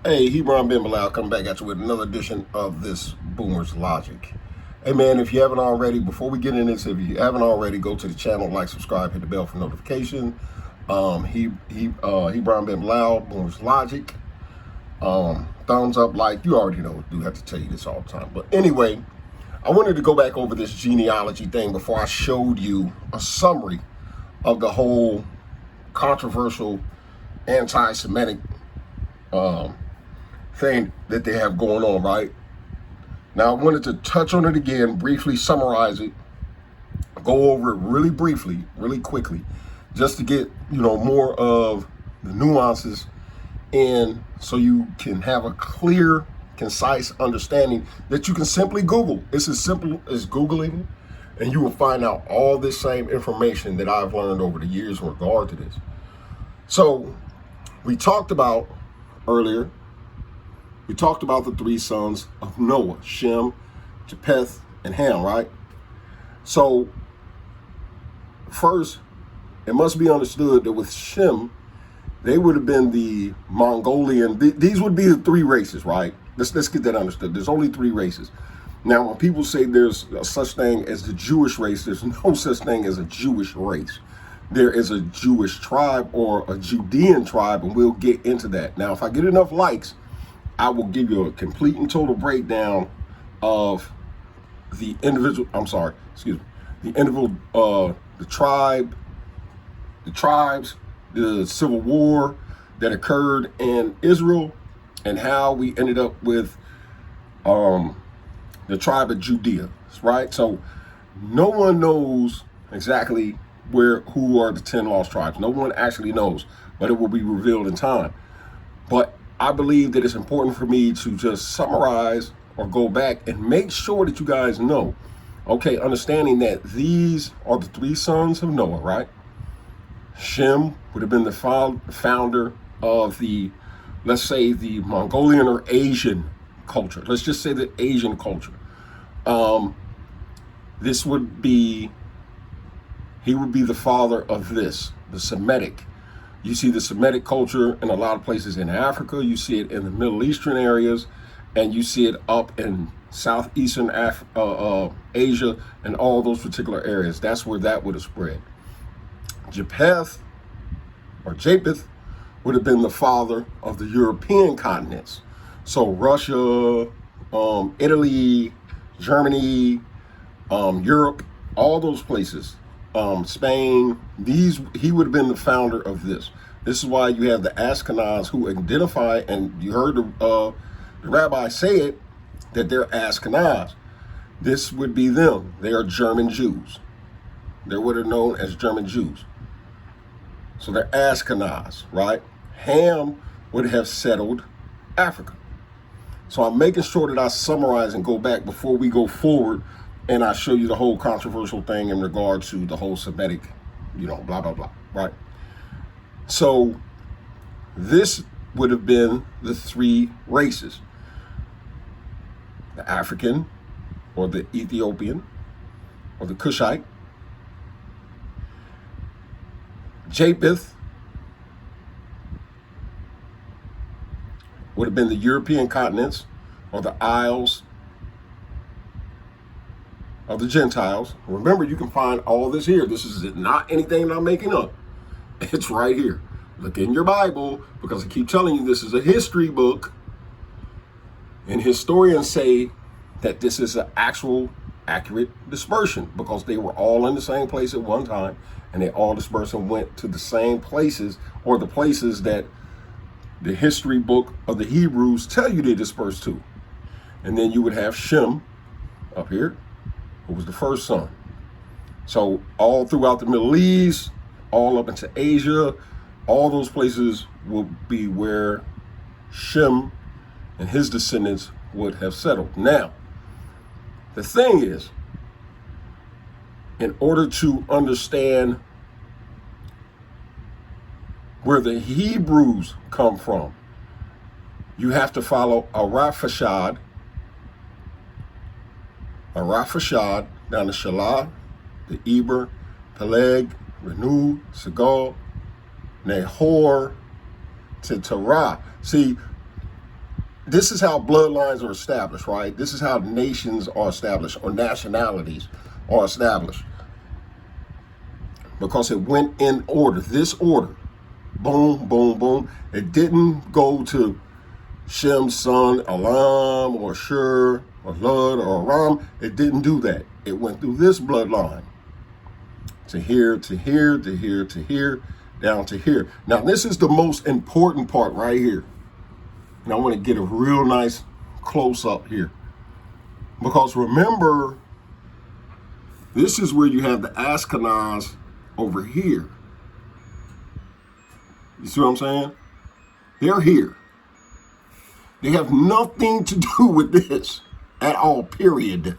Hey, Hebron Ben Bilal coming back at you with another edition of this Boomer's Logic. Hey man, if you haven't already, before we get in this, if you haven't already, go to the channel, like, subscribe, hit the bell for notification. Hebron Ben Bilal, Boomer's Logic. Thumbs up, like, you already know, I do have to tell you this all the time. But anyway, I wanted to go back over this genealogy thing before I showed you a summary of the whole controversial anti-Semitic thing that they have going on, right? Now, I wanted to touch on it again, briefly summarize it, go over it really briefly, really quickly, just to get, more of the nuances in so you can have a clear, concise understanding that you can simply Google. It's as simple as Googling, and you will find out all this same information that I've learned over the years in regard to this. So, we talked about earlier, we talked about the three sons of Noah, Shem, Japheth, and Ham, right? So, first, it must be understood that with Shem, they would have been the Mongolian. These would be the three races, right? Let's get that understood. There's only three races. Now, when people say there's a such thing as the Jewish race, there's no such thing as a Jewish race. There is a Jewish tribe or a Judean tribe, and we'll get into that. Now, if I get enough likes, I will give you a complete and total breakdown of the individual, the individual, the tribes, the civil war that occurred in Israel, and how we ended up with the tribe of Judea, right? So no one knows exactly who are the 10 lost tribes. No one actually knows, but it will be revealed in time. But I believe that it's important for me to just summarize or go back and make sure that you guys know. Okay, understanding that these are the three sons of Noah, right? Shem would have been the founder of the, let's say, the Mongolian or Asian culture. Let's just say the Asian culture. He would be the father of this, the Semitic. You see the Semitic culture in a lot of places in Africa. You see it in the Middle Eastern areas, and you see it up in southeastern Asia and all those particular areas. That's where that would have spread. Japheth would have been the father of the European continents. So Russia, Italy, Germany, Europe, all those places. Spain, he would have been the founder of this. This is why you have the Ashkenaz who identify, and you heard the rabbi say it, that they're Ashkenaz. This would be them. They are German Jews. They're what are known as German Jews. So they're Ashkenaz, right? Ham would have settled Africa. So I'm making sure that I summarize and go back before we go forward, and I show you the whole controversial thing in regard to the whole Semitic, blah, blah, blah, right? So this would have been the three races: the African, or the Ethiopian, or the Cushite. Japheth would have been the European continents, or the Isles of the Gentiles. Remember, you can find all this here. This is not anything I'm making up. It's right here. Look in your Bible, because I keep telling you this is a history book. And historians say that this is an actual accurate dispersion, because they were all in the same place at one time, and they all dispersed and went to the same places, or the places that the history book of the Hebrews tell you they dispersed to. And then you would have Shem up here, who was the first son. So all throughout the Middle East, all up into Asia, all those places will be where Shem and his descendants would have settled. Now, the thing is, in order to understand where the Hebrews come from, you have to follow Arphaxad down to Shelah, the Eber, Peleg, Renu, Segal, Nahor, to Terah. See, this is how bloodlines are established, right? This is how nations are established, or nationalities are established. Because it went in order, this order. Boom, boom, boom. It didn't go to Shem's son, Elam, or Shur, or Lud, or Aram. It didn't do that. It went through this bloodline. To here, to here, to here, to here, down to here. Now, this is the most important part right here. And I want to get a real nice close up here. Because remember, this is where you have the Ashkenaz over here. You see what I'm saying? They're here. They have nothing to do with this at all, period.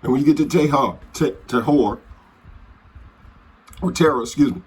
And when you get to Tahor, or Terah, excuse me,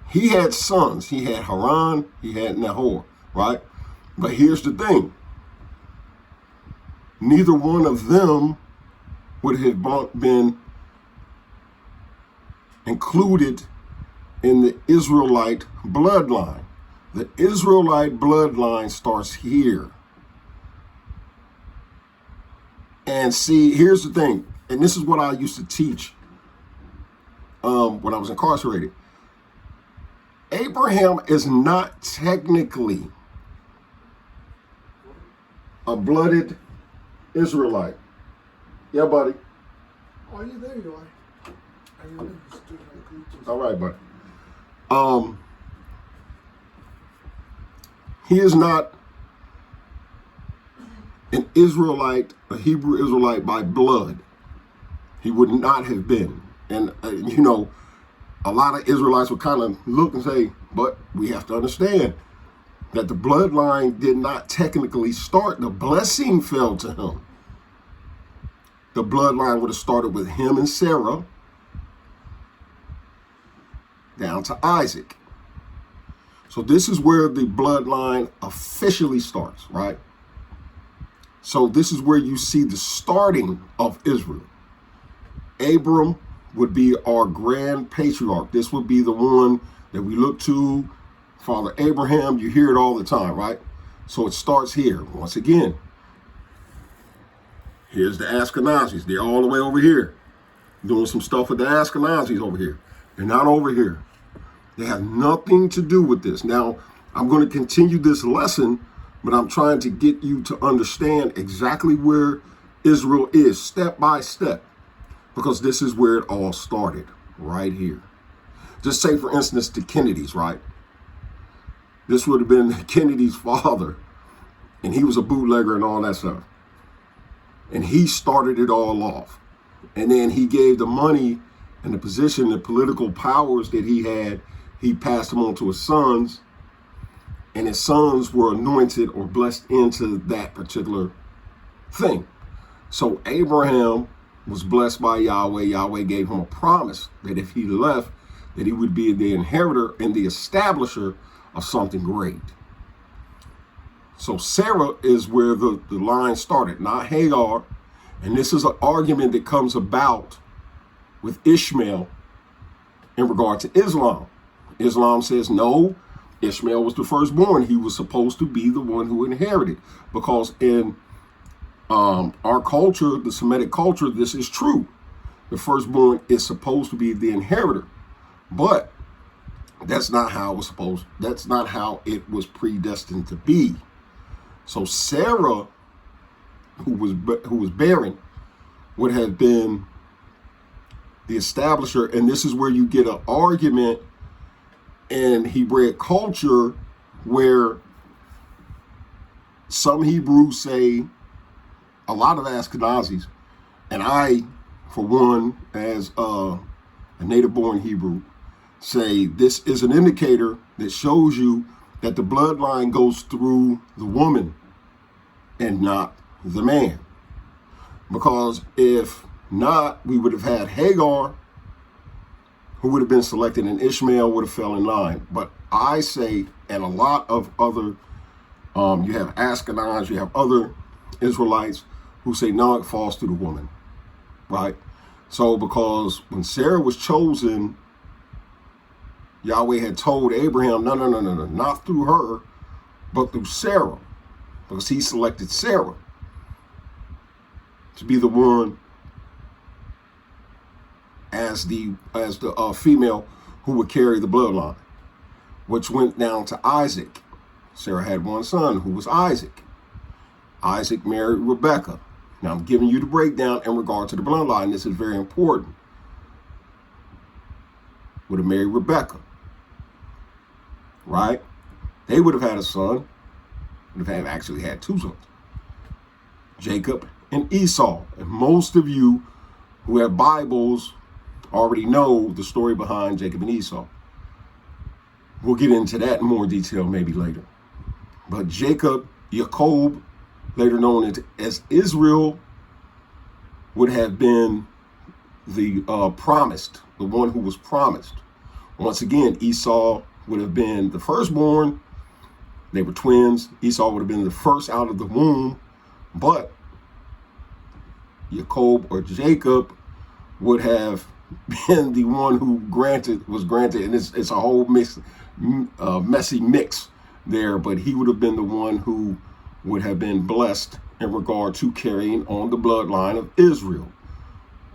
he had sons. He had Haran, he had Nahor, right? But here's the thing. Neither one of them would have been included in the Israelite bloodline. The Israelite bloodline starts here. And see, here's the thing, and this is what I used to teach when I was incarcerated. Abraham is not technically a blooded Israelite. Yeah, buddy. Oh, yeah, there you are. All right, buddy. He is not an Israelite, a Hebrew Israelite by blood. He would not have been. And, you know, a lot of Israelites would kind of look and say, but we have to understand that the bloodline did not technically start. The blessing fell to him. The bloodline would have started with him and Sarah down to Isaac. So this is where the bloodline officially starts, right? So this is where you see the starting of Israel. Abram would be our grand patriarch. This would be the one that we look to. Father Abraham, you hear it all the time, right? So it starts here. Once again, here's the Ashkenazis. They're all the way over here, doing some stuff with the Ashkenazis over here. They're not over here. They have nothing to do with this. Now, I'm going to continue this lesson, but I'm trying to get you to understand exactly where Israel is, step by step, because this is where it all started, right here. Just say, for instance, the Kennedys, right? This would have been Kennedy's father, and he was a bootlegger and all that stuff. And he started it all off. And then he gave the money and the position, the political powers that he had, he passed them on to his sons, and his sons were anointed or blessed into that particular thing. So Abraham was blessed by Yahweh. Yahweh gave him a promise that if he left, that he would be the inheritor and the establisher of something great. So Sarah is where the line started, not Hagar. And this is an argument that comes about with Ishmael in regard to Islam. Islam says, no, Ishmael was the firstborn. He was supposed to be the one who inherited. Because in our culture, the Semitic culture, this is true. The firstborn is supposed to be the inheritor. But that's not how it was supposed. That's not how it was predestined to be. So Sarah, who was barren, would have been the establisher. And this is where you get an argument in Hebraic culture where some Hebrews say, a lot of Ashkenazis, and I, for one, as a native-born Hebrew, say this is an indicator that shows you that the bloodline goes through the woman and not the man. Because if not, we would have had Hagar, who would have been selected, and Ishmael would have fell in line. But I say, and a lot of other, you have Ashkenaz, you have other Israelites who say, no, it falls to the woman, right? So because when Sarah was chosen, Yahweh had told Abraham, no, not through her, but through Sarah, because he selected Sarah to be the one as the female who would carry the bloodline, which went down to Isaac. Sarah had one son who was Isaac. Isaac married Rebekah. Now I'm giving you the breakdown in regard to the bloodline. This is very important. Would have married Rebekah, right? They would have had a son. Would have actually had two sons, Jacob and Esau. And most of you who have Bibles already know the story behind Jacob and Esau. We'll get into that in more detail maybe later. But Jacob, Jacob, later known as Israel, would have been the promised, the one who was promised. Once again, Esau would have been the firstborn. They were twins. Esau would have been the first out of the womb, but Jacob or Jacob would have been the one who was granted, and it's a whole messy mix there, but he would have been the one who would have been blessed in regard to carrying on the bloodline of Israel.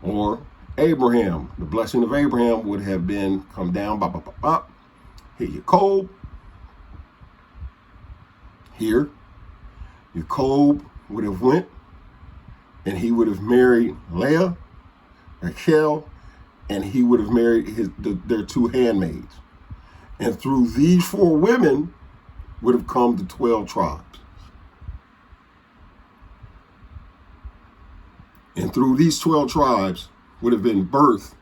Or Abraham, the blessing of Abraham would have been come down, here Jacob, here, Jacob would have went and he would have married Leah, Rachel, and he would have married their two handmaids. And through these four women would have come the 12 tribes. And through these 12 tribes would have been birthed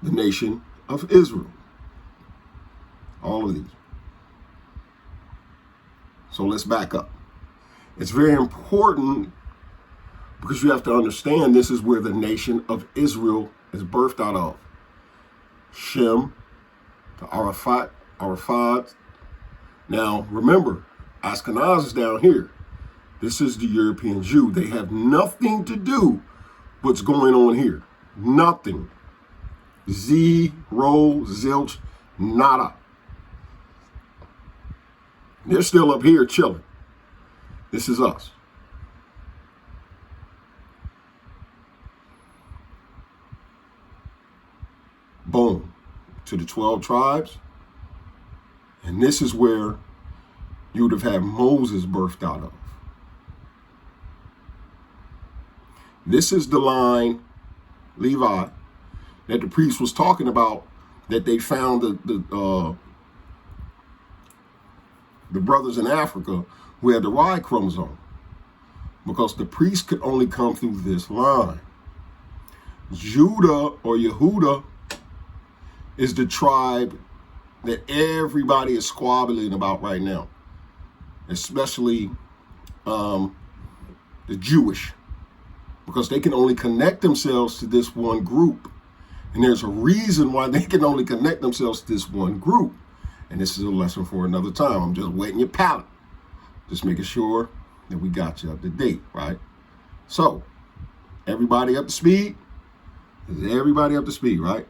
the nation of Israel. All of these. So let's back up. It's very important because you have to understand this is where the nation of Israel is birthed out of. Shem, to Araphat. Now remember, Ashkenaz is down here. This is the European Jew. They have nothing to do with what's going on here. Nothing. Zero, zilch, nada. They're still up here chilling. This is us. Boom. To the 12 tribes. And this is where you would have had Moses birthed out of. This is the line, Levi, that the priest was talking about, that they found the brothers in Africa who had the Y chromosome, because the priest could only come through this line. Judah or Yehuda is the tribe that everybody is squabbling about right now, especially the Jewish, because they can only connect themselves to this one group. And there's a reason why they can only connect themselves to this one group. And this is a lesson for another time. I'm just wetting your palate. Just making sure that we got you up to date, right? So, everybody up to speed? Is everybody up to speed, right?